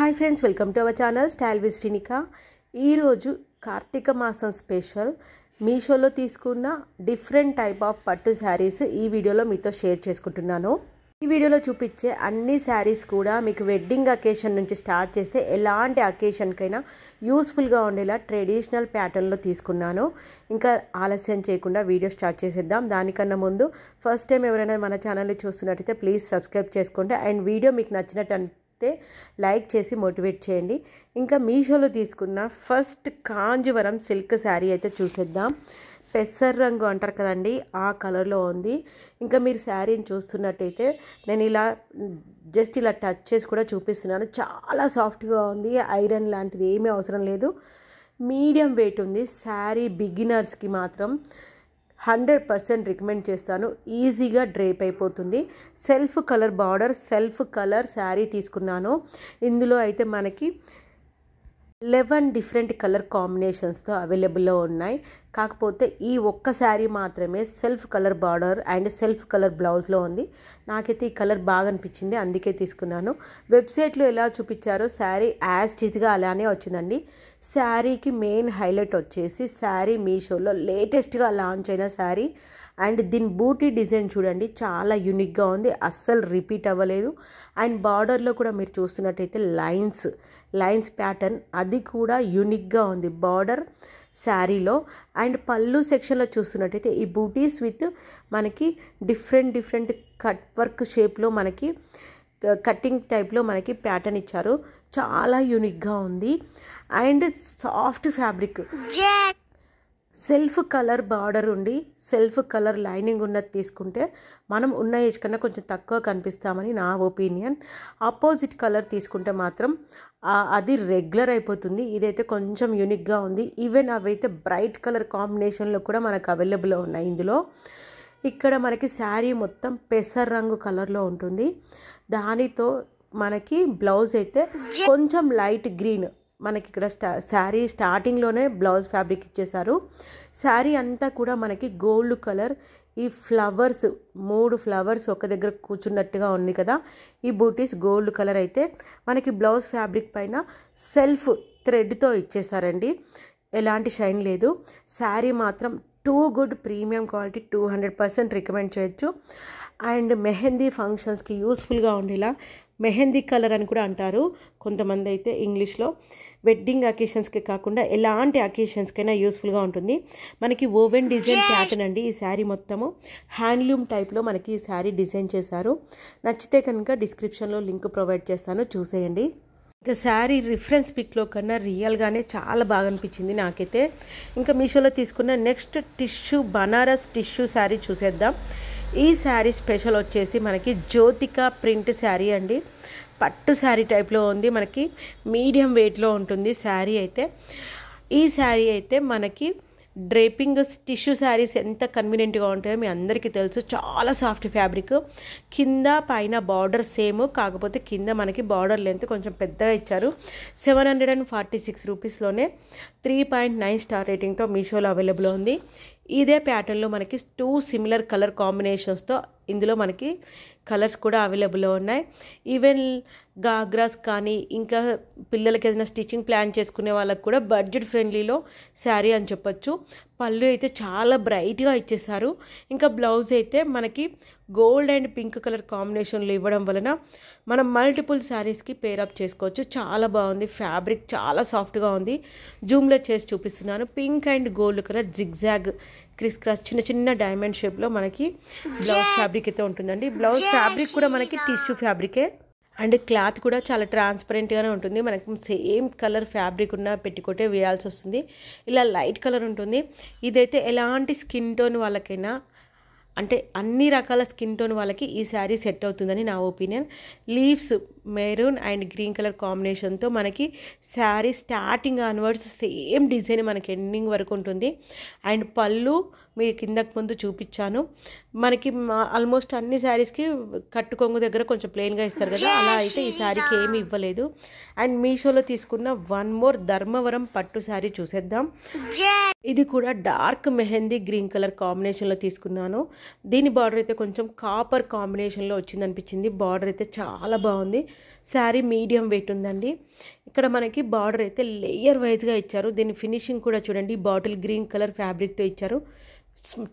Hi friends, welcome to our channel style with Srinika. ఈరోజు కార్తీక మాసం special మీషోలో తీసుకున్న డిఫరెంట్ టైప్ ఆఫ్ పట్టు శారీస్ ఈ వీడియోలో మీతో షేర్ చేసుకుంటున్నాను. ఈ వీడియోలో చూపించే అన్ని శారీస్ కూడా మీకు వెడ్డింగ్ అకేషన్ నుంచి స్టార్ట్ చేస్తే ఎలాంటి అకేషన్కైనా యూస్ఫుల్గా ఉండేలా ట్రెడిషనల్ ప్యాటర్న్లో తీసుకున్నాను. ఇంకా ఆలస్యం చేయకుండా వీడియో స్టార్ట్ చేసేద్దాం. దానికన్నా ముందు ఫస్ట్ టైం ఎవరైనా మన ఛానల్ని చూస్తున్నట్టయితే ప్లీజ్ సబ్స్క్రైబ్ చేసుకోండి. అండ్ వీడియో మీకు నచ్చినట్టు లైక్ చేసి మోటివేట్ చేయండి. ఇంకా మీషోలో తీసుకున్న ఫస్ట్ కాంజీవరం సిల్క్ శారీ అయితే చూసేద్దాం. పెసర్ రంగు అంటారు కదండి, ఆ కలర్లో ఉంది. ఇంకా మీరు శారీని చూస్తున్నట్టయితే నేను జస్ట్ ఇలా టచ్ చేసి కూడా చూపిస్తున్నాను. చాలా సాఫ్ట్గా ఉంది, ఐరన్ లాంటిది ఏమీ అవసరం లేదు. మీడియం వెయిట్ ఉంది. శారీ బిగినర్స్కి మాత్రం 100% రికమెండ్ చేస్తాను. ఈజీగా డ్రేప్ అయిపోతుంది. Self colour border, self colour sari తీసుకున్నాను. ఇందులో అయితే మనకి 11 డిఫరెంట్ కలర్ కాంబినేషన్స్తో అవైలబుల్లో ఉన్నాయి. కాకపోతే ఈ ఒక్క శారీ మాత్రమే self colour border and self colour బ్లౌజ్లో ఉంది. నాకైతే ఈ కలర్ బాగా అనిపించింది, అందుకే తీసుకున్నాను. వెబ్సైట్లో ఎలా చూపించారో శారీ యాజ్ టీజ్గా అలానే వచ్చిందండి. శారీకి మెయిన్ హైలైట్ వచ్చేసి శారీ మీషోలో లేటెస్ట్గా లాంచ్ అయిన శారీ. అండ్ దీని బూటీ డిజైన్ చూడండి, చాలా యూనిక్గా ఉంది, అస్సలు రిపీట్ అవ్వలేదు. అండ్ బార్డర్లో కూడా మీరు చూస్తున్నట్టయితే లైన్స్ ప్యాటర్న్ అది కూడా యూనిక్గా ఉంది బార్డర్ శారీలో. అండ్ పళ్ళు సెక్షన్లో చూస్తున్నట్టయితే ఈ బూటీస్ విత్ మనకి డిఫరెంట్ కట్ వర్క్ షేప్లో మనకి కటింగ్ టైప్లో మనకి ప్యాటర్న్ ఇచ్చారు. చాలా యూనిక్గా ఉంది. And soft fabric, self colour border ఉండి సెల్ఫ్ కలర్ లైనింగ్ ఉన్నది తీసుకుంటే మనం ఉన్న ఏజ్ కన్నా కొంచెం తక్కువ కనిపిస్తామని నా ఒపీనియన్. ఆపోజిట్ కలర్ తీసుకుంటే మాత్రం అది రెగ్యులర్ అయిపోతుంది. ఇదైతే కొంచెం యూనిక్గా ఉంది. ఈవెన్ అవైతే బ్రైట్ కలర్ కాంబినేషన్లో కూడా మనకు అవైలబుల్లో ఉన్నాయి. ఇందులో ఇక్కడ మనకి శారీ మొత్తం పెసర్ రంగు కలర్లో ఉంటుంది. దానితో మనకి బ్లౌజ్ అయితే కొంచెం లైట్ గ్రీన్, మనకి ఇక్కడ శారీ స్టార్టింగ్లోనే బ్లౌజ్ ఫ్యాబ్రిక్ ఇచ్చేసారు. శారీ అంతా కూడా మనకి గోల్డ్ కలర్, ఈ ఫ్లవర్స్ 3 ఫ్లవర్స్ ఒక దగ్గర కూర్చున్నట్టుగా ఉంది కదా, ఈ బూటీస్ గోల్డ్ కలర్ అయితే మనకి బ్లౌజ్ ఫ్యాబ్రిక్ పైన సెల్ఫ్ థ్రెడ్తో ఇచ్చేసారండి. ఎలాంటి షైన్ లేదు. శారీ మాత్రం too good, premium quality, 200% recommend చేయొచ్చు. అండ్ మెహందీ ఫంక్షన్స్కి యూస్ఫుల్గా ఉండేలా, మెహందీ కలర్ అని కూడా అంటారు కొంతమంది అయితే ఇంగ్లీష్లో. వెడ్డింగ్ అకేషన్స్కి కాకుండా ఎలాంటి అకేషన్స్కైనా యూస్ఫుల్గా ఉంటుంది. మనకి ఓవెన్ డిజైన్ ప్యాటర్న్ అండి. ఈ శారీ మొత్తము హ్యాండ్లూమ్ టైప్లో మనకి ఈ శారీ డిజైన్ చేశారు. నచ్చితే కనుక డిస్క్రిప్షన్లో లింక్ ప్రొవైడ్ చేస్తాను, చూసేయండి. ఇంకా శారీ రిఫరెన్స్ పిక్లో కన్నా రియల్గానే చాలా బాగా అనిపించింది నాకైతే. ఇంకా మీషోలో తీసుకున్న నెక్స్ట్ బనారస్ టిష్యూ శారీ చూసేద్దాం. ఈ శారీ స్పెషల్ వచ్చేసి మనకి జ్యోతిక ప్రింట్ శారీ అండి. పట్టు శారీ టైప్లో ఉంది, మనకి మీడియం వెయిట్లో ఉంటుంది శారీ అయితే. ఈ శారీ అయితే మనకి డ్రేపింగ్ టిష్యూ శారీస్ ఎంత కన్వీనియంట్గా ఉంటాయో మీ అందరికీ తెలుసు. చాలా సాఫ్ట్ ఫ్యాబ్రిక్, కింద పైన బార్డర్ సేమ్, కాకపోతే కింద మనకి బార్డర్ లెంత్ కొంచెం పెద్దగా ఇచ్చారు. 746 రూపీస్లోనే 3.9 స్టార్ రేటింగ్తో మీషోలో అవైలబుల్ ఉంది. ఇదే ప్యాటర్న్లో మనకి 2 సిమిలర్ కలర్ కాంబినేషన్స్తో ఇందులో మనకి కలర్స్ కూడా అవైలబుల్లో ఉన్నాయి. ఈవెన్ గాగ్రాస్ కానీ ఇంకా పిల్లలకి ఏదైనా స్టిచ్చింగ్ ప్లాన్ చేసుకునే వాళ్ళకి కూడా బడ్జెట్ ఫ్రెండ్లీలో శారీ అని చెప్పొచ్చు. పళ్ళు అయితే చాలా బ్రైట్గా ఇచ్చేసారు. ఇంకా బ్లౌజ్ అయితే మనకి గోల్డ్ అండ్ పింక్ కలర్ కాంబినేషన్లో ఇవ్వడం వలన మనం మల్టిపుల్ శారీస్కి పేరప్ చేసుకోవచ్చు. చాలా బాగుంది. ఫ్యాబ్రిక్ చాలా సాఫ్ట్గా ఉంది. జూమ్లో చేసి చూపిస్తున్నాను. Pink and gold colour zigzag criss cross చిన్న డైమండ్ షేప్లో మనకి బ్లౌజ్ ఫ్యాబ్రిక్ అయితే ఉంటుందండి. బ్లౌజ్ ఫ్యాబ్రిక్ కూడా మనకి టిష్యూ ఫ్యాబ్రికే. అండ్ క్లాత్ కూడా చాలా ట్రాన్స్పరెంట్గానే ఉంటుంది. మనకి సేమ్ కలర్ ఫ్యాబ్రిక్ ఉన్న పెట్టికోటే వేయాల్సి వస్తుంది. ఇలా లైట్ కలర్ ఉంటుంది. ఇదైతే ఎలాంటి స్కిన్ టోన్ వాళ్ళకైనా, అంటే అన్ని రకాల స్కిన్ టోన్ వాళ్ళకి ఈ శారీ సెట్ అవుతుందని నా opinion. Leaves maroon and green colour కాంబినేషన్తో మనకి sari starting onwards same design మనకి ఎండింగ్ వరకు ఉంటుంది. అండ్ పళ్ళు మీరు కిందకు ముందు చూపించాను. మనకి ఆల్మోస్ట్ అన్ని శారీస్కి కట్టుకొంగు దగ్గర కొంచెం ప్లెయిన్గా ఇస్తారు కదా, అలా అయితే ఈ శారీకి ఏమీ ఇవ్వలేదు. అండ్ మీషోలో తీసుకున్న వన్ మోర్ ధర్మవరం పట్టు శారీ చూసేద్దాం. ఇది కూడా డార్క్ మెహందీ గ్రీన్ కలర్ కాంబినేషన్లో తీసుకున్నాను. దీని బార్డర్ అయితే కొంచెం కాపర్ కాంబినేషన్లో వచ్చింది అనిపించింది. బార్డర్ అయితే చాలా బాగుంది. శారీ మీడియం వెయిట్ ఉందండి. ఇక్కడ మనకి బార్డర్ అయితే లేయర్ వైజ్గా ఇచ్చారు. దీని ఫినిషింగ్ కూడా చూడండి, బాటిల్ గ్రీన్ కలర్ ఫ్యాబ్రిక్తో ఇచ్చారు.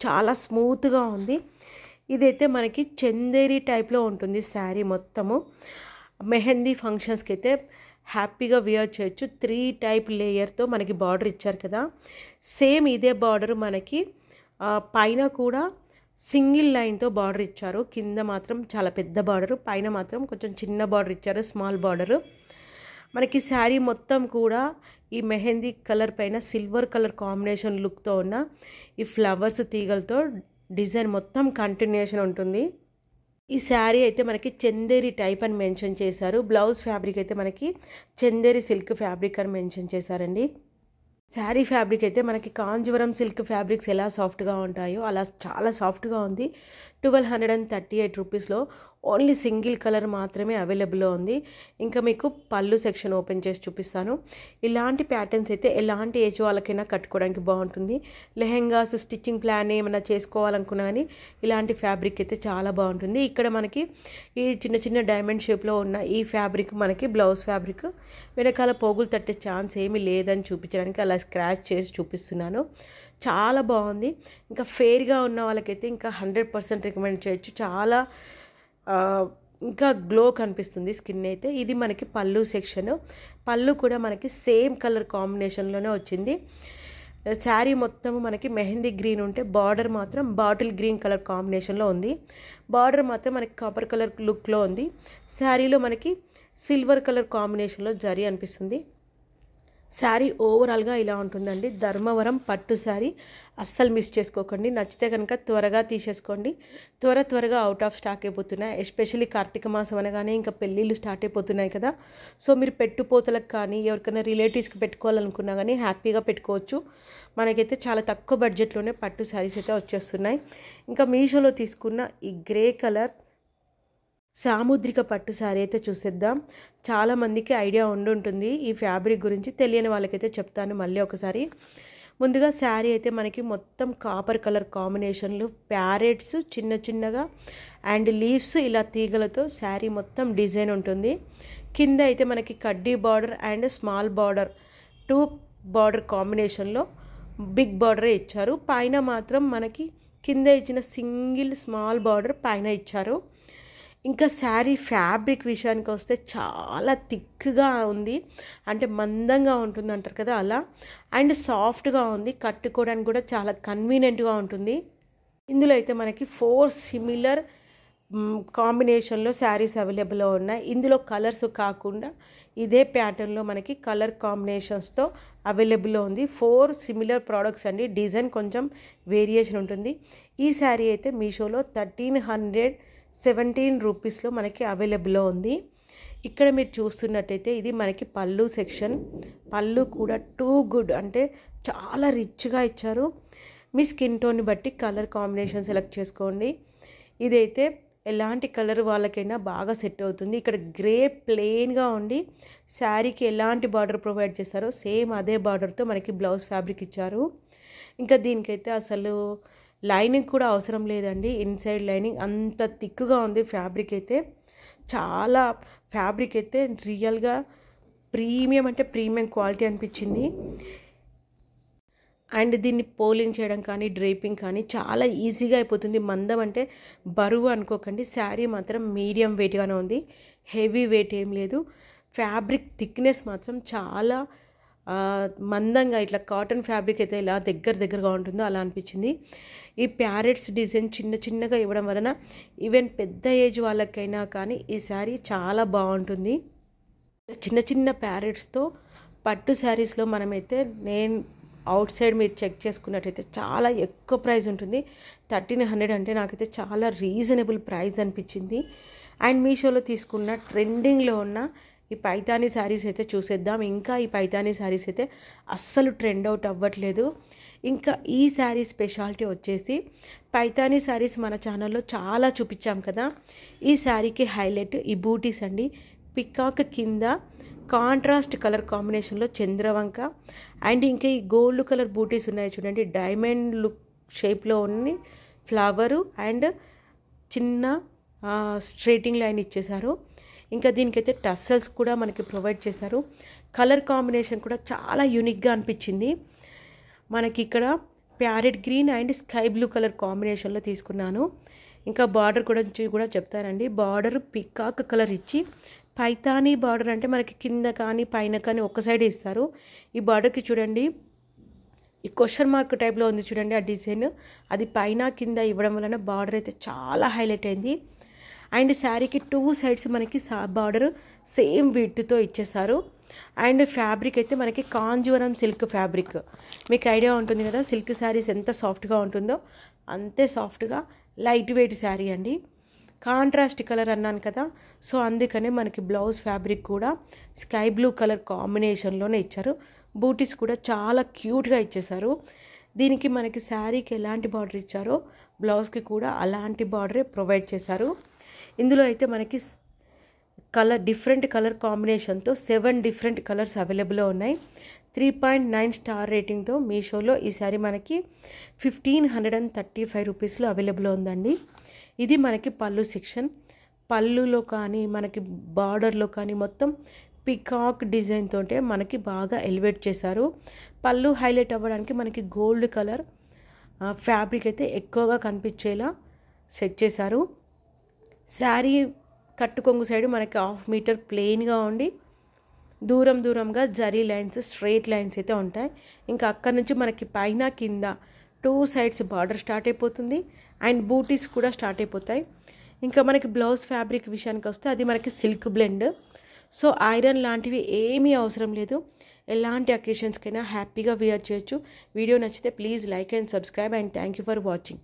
చాలా స్మూత్గా ఉంది. ఇదైతే మనకి చందేరి టైప్లో ఉంటుంది శారీ మొత్తము. మెహందీ ఫంక్షన్స్కి అయితే హ్యాపీగా వేర్ చేయొచ్చు. 3 టైప్ లేయర్తో మనకి బార్డర్ ఇచ్చారు కదా. సేమ్ ఇదే బార్డర్ మనకి పైన కూడా సింగిల్ లైన్తో బార్డర్ ఇచ్చారు. కింద మాత్రం చాలా పెద్ద బార్డర్, పైన మాత్రం కొంచెం చిన్న బార్డర్ ఇచ్చారు, స్మాల్ బార్డర్. మనకి శారీ మొత్తం కూడా ఈ మెహందీ కలర్ పైన సిల్వర్ కలర్ కాంబినేషన్ లుక్తో ఉన్న ఈ ఫ్లవర్స్ తీగలతో డిజైన్ మొత్తం కంటిన్యూషన్ ఉంటుంది. ఈ శారీ అయితే మనకి చందేరి టైప్ అని మెన్షన్ చేశారు. బ్లౌజ్ ఫ్యాబ్రిక్ అయితే మనకి చందేరి సిల్క్ ఫ్యాబ్రిక్ అని మెన్షన్ చేశారండి. శారీ ఫ్యాబ్రిక్ అయితే మనకి కాంజీవరం సిల్క్ ఫ్యాబ్రిక్స్ ఎలా సాఫ్ట్గా ఉంటాయో అలా చాలా సాఫ్ట్గా ఉంది. 1238 రూపీస్లో ఓన్లీ సింగిల్ కలర్ మాత్రమే అవైలబుల్లో ఉంది. ఇంకా మీకు పళ్ళు సెక్షన్ ఓపెన్ చేసి చూపిస్తాను. ఇలాంటి ప్యాటర్న్స్ అయితే ఎలాంటి ఏజ్ వాళ్ళకైనా కట్టుకోవడానికి బాగుంటుంది. లెహెంగాస్ స్టిచ్చింగ్ ప్లాన్ ఏమైనా చేసుకోవాలనుకున్నా కానీ ఇలాంటి ఫ్యాబ్రిక్ అయితే చాలా బాగుంటుంది. ఇక్కడ మనకి ఈ చిన్న చిన్న డైమండ్ షేప్లో ఉన్న ఈ ఫ్యాబ్రిక్ మనకి బ్లౌజ్ ఫ్యాబ్రిక్. వెనకాల పోగులు తట్టే ఛాన్స్ ఏమీ లేదని చూపించడానికి అలా స్క్రాచ్ చేసి చూపిస్తున్నాను. చాలా బాగుంది. ఇంకా ఫెయిర్గా ఉన్న వాళ్ళకైతే ఇంకా 100% రికమెండ్ చేయొచ్చు. చాలా ఇంకా గ్లో కనిపిస్తుంది స్కిన్ అయితే. ఇది మనకి పళ్ళు సెక్షన్. పళ్ళు కూడా మనకి సేమ్ కలర్ కాంబినేషన్లోనే వచ్చింది. శారీ మొత్తం మనకి మెహందీ గ్రీన్ ఉంటే బార్డర్ మాత్రం బాటిల్ గ్రీన్ కలర్ కాంబినేషన్లో ఉంది. బార్డర్ మాత్రం మనకి కాపర్ కలర్ లుక్లో ఉంది. శారీలో మనకి సిల్వర్ కలర్ కాంబినేషన్లో జరీ అనిపిస్తుంది. శారీ ఓవరాల్గా ఇలా ఉంటుందండి. ధర్మవరం పట్టు శారీ అస్సలు మిస్ చేసుకోకండి. నచ్చితే కనుక త్వరగా తీసేసుకోండి. త్వరగా అవుట్ ఆఫ్ స్టాక్ అయిపోతున్నాయి. ఎస్పెషల్లీ కార్తీక మాసం అనగానే ఇంకా పెళ్ళిళ్ళు స్టార్ట్ అయిపోతున్నాయి కదా. సో మీరు పెట్టుపోతలకు కానీ ఎవరికైనా రిలేటివ్స్కి పెట్టుకోవాలనుకున్నా కానీ హ్యాపీగా పెట్టుకోవచ్చు. మనకైతే చాలా తక్కువ బడ్జెట్లోనే పట్టు శారీస్ అయితే వచ్చేస్తున్నాయి. ఇంకా మీషోలో తీసుకున్న ఈ గ్రే కలర్ సాముద్రిక పట్టు శారీ అయితే చూసేద్దాం. చాలామందికి ఐడియా ఉండుంటుంది ఈ ఫ్యాబ్రిక్ గురించి, తెలియని వాళ్ళకైతే చెప్తాను మళ్ళీ ఒకసారి. ముందుగా శారీ అయితే మనకి మొత్తం కాపర్ కలర్ కాంబినేషన్లు, ప్యారెట్స్ చిన్న చిన్నగా అండ్ లీవ్స్ ఇలా తీగలతో శారీ మొత్తం డిజైన్ ఉంటుంది. కింద అయితే మనకి కడ్డీ border and small border 2 border కాంబినేషన్లో బిగ్ బార్డరే ఇచ్చారు. పైన మాత్రం మనకి కింద ఇచ్చిన సింగిల్ స్మాల్ బార్డర్ పైన ఇచ్చారు. ఇంకా శారీ ఫ్యాబ్రిక్ విషయానికి వస్తే చాలా థిక్గా ఉంది, అంటే మందంగా ఉంటుంది అంటారు కదా అలా, అండ్ సాఫ్ట్గా ఉంది. కట్టుకోవడానికి కూడా చాలా కన్వీనియంట్గా ఉంటుంది. ఇందులో అయితే మనకి 4 సిమిలర్ కాంబినేషన్లో శారీస్ అవైలబుల్లో ఉన్నాయి. ఇందులో కలర్స్ కాకుండా ఇదే ప్యాటర్న్లో మనకి కలర్ కాంబినేషన్స్తో అవైలబుల్లో ఉంది. 4 సిమిలర్ ప్రోడక్ట్స్ అండి. డిజైన్ కొంచెం వేరియేషన్ ఉంటుంది. ఈ శారీ అయితే మీషోలో 1317 రూపీస్లో మనకి అవైలబుల్లో ఉంది. ఇక్కడ మీరు చూస్తున్నట్టయితే ఇది మనకి పళ్ళు సెక్షన్. పళ్ళు కూడా టూ గుడ్, అంటే చాలా రిచ్గా ఇచ్చారు. మీ స్కిన్ టోన్ని బట్టి కలర్ కాంబినేషన్ సెలెక్ట్ చేసుకోండి. ఇదైతే ఎలాంటి కలర్ వాళ్ళకైనా బాగా సెట్ అవుతుంది. ఇక్కడ గ్రే ప్లెయిన్గా ఉండి శారీకి ఎలాంటి బార్డర్ ప్రొవైడ్ చేస్తారో సేమ్ అదే బార్డర్తో మనకి బ్లౌజ్ ఫ్యాబ్రిక్ ఇచ్చారు. ఇంకా దీనికైతే అసలు లైనింగ్ కూడా అవసరం లేదండి. ఇన్సైడ్ లైనింగ్ అంత థిక్గా ఉంది. ఫ్యాబ్రిక్ అయితే చాలా, ఫ్యాబ్రిక్ అయితే రియల్గా ప్రీమియం, అంటే ప్రీమియం క్వాలిటీ అనిపించింది. అండ్ దీన్ని పోలింగ్ చేయడం కానీ డ్రేపింగ్ కానీ చాలా ఈజీగా అయిపోతుంది. మందం అంటే బరువు అనుకోకండి. శారీ మాత్రం మీడియం వెయిట్గానే ఉంది, హెవీ వెయిట్ ఏం లేదు. ఫ్యాబ్రిక్ థిక్నెస్ మాత్రం చాలా మందంగా, ఇట్లా కాటన్ ఫ్యాబ్రిక్ అయితే ఇలా దగ్గరగా ఉంటుందో అలా అనిపించింది. ఈ ప్యారెట్స్ డిజైన్ చిన్నగా ఇవ్వడం వలన ఈవెన్ పెద్ద ఏజ్ వాళ్ళకైనా కానీ ఈ శారీ చాలా బాగుంటుంది. చిన్న ప్యారెట్స్తో పట్టు శారీస్లో మనమైతే అవుట్ సైడ్ మీరు చెక్ చేసుకున్నట్టయితే చాలా ఎక్కువ ప్రైస్ ఉంటుంది. 1300 అంటే నాకైతే చాలా రీజనబుల్ ప్రైస్ అనిపించింది. అండ్ మీషోలో తీసుకున్న ట్రెండింగ్లో ఉన్న ఈ పైతానీ శారీస్ అయితే చూసేద్దాం. ఇంకా ఈ పైతానీ శారీస్ అయితే అస్సలు ట్రెండ్ అవుట్ అవ్వట్లేదు. ఇంకా ఈ శారీ స్పెషాలిటీ వచ్చేసి పైతానీ శారీస్ మన ఛానల్లో చాలా చూపించాం కదా. ఈ శారీకి హైలైట్ ఈ బూటీస్ అండి. పికాక్ కింద కాంట్రాస్ట్ కలర్ కాంబినేషన్లో చంద్రవంక అండ్ ఇంకా ఈ గోల్డ్ కలర్ బూటీస్ ఉన్నాయి చూడండి. డైమండ్ లుక్ షేప్లో ఉన్న ఫ్లవరు అండ్ చిన్న స్ట్రైటింగ్ లైన్ ఇచ్చేసారు. ఇంకా దీనికైతే టస్సల్స్ కూడా మనకి ప్రొవైడ్ చేశారు. కలర్ కాంబినేషన్ కూడా చాలా యూనిక్గా అనిపించింది. మనకి ఇక్కడ parrot green and sky blue colour కాంబినేషన్లో తీసుకున్నాను. ఇంకా బార్డర్ కూడా చెప్తారండి. బార్డర్ పికాక్ కలర్ ఇచ్చి, పైతానీ బార్డర్ అంటే మనకి కింద కానీ పైన కానీ ఒక సైడ్ ఇస్తారు. ఈ బార్డర్కి చూడండి, ఈ క్వశ్చన్ మార్క్ టైప్లో ఉంది చూడండి ఆ డిజైన్, అది పైన కింద ఇవ్వడం వలన బార్డర్ అయితే చాలా హైలైట్ అయింది. అండ్ శారీకి 2 సైడ్స్ మనకి బార్డర్ సేమ్ విడ్త్తో ఇచ్చేసారు. అండ్ ఫ్యాబ్రిక్ అయితే మనకి కాంజీవరం సిల్క్ ఫ్యాబ్రిక్, మీకు ఐడియా ఉంటుంది కదా సిల్క్ శారీస్ ఎంత సాఫ్ట్గా ఉంటుందో, అంతే సాఫ్ట్గా లైట్ వెయిట్ శారీ అండి. కాంట్రాస్ట్ కలర్ అన్నాను కదా, సో అందుకనే మనకి బ్లౌజ్ ఫ్యాబ్రిక్ కూడా స్కై బ్లూ కలర్ కాంబినేషన్లోనే ఇచ్చారు. బూటీస్ కూడా చాలా క్యూట్గా ఇచ్చేసారు. దీనికి మనకి శారీకి ఎలాంటి బార్డర్ ఇచ్చారో బ్లౌజ్కి కూడా అలాంటి బార్డరే ప్రొవైడ్ చేశారు. ఇందులో అయితే మనకి డిఫరెంట్ కలర్ కాంబినేషన్తో 7 డిఫరెంట్ కలర్స్ అవైలబుల్లో ఉన్నాయి. 3.9 స్టార్ రేటింగ్తో మీషోలో ఈ శారీ మనకి 1535 రూపీస్లో అవైలబుల్లో ఉందండి. ఇది మనకి పళ్ళు సెక్షన్. పళ్ళులో కానీ మనకి బార్డర్లో కానీ మొత్తం పికాక్ డిజైన్ తోటే మనకి బాగా ఎలివేట్ చేశారు. పళ్ళు హైలైట్ అవ్వడానికి మనకి గోల్డ్ కలర్ ఫ్యాబ్రిక్ అయితే ఎక్కువగా కనిపించేలా సెట్ చేశారు. శారీ కట్టుకొంగు సైడ్ మనకి 1/2 మీటర్ ప్లెయిన్గా ఉండి దూరంగా జరీ లైన్స్, స్ట్రైట్ లైన్స్ అయితే ఉంటాయి. ఇంకా అక్కడ నుంచి మనకి పైన కింద 2 సైడ్స్ బార్డర్ స్టార్ట్ అయిపోతుంది అండ్ బూటీస్ కూడా స్టార్ట్ అయిపోతాయి. ఇంకా మనకి బ్లౌజ్ ఫ్యాబ్రిక్ విషయానికి వస్తే అది మనకి సిల్క్ బ్లెండ్, సో ఐరన్ లాంటివి ఏమీ అవసరం లేదు. ఎలాంటి అకేషన్స్కైనా హ్యాపీగా వేర్ చేయొచ్చు. వీడియో నచ్చితే please like and subscribe and thank you for watching.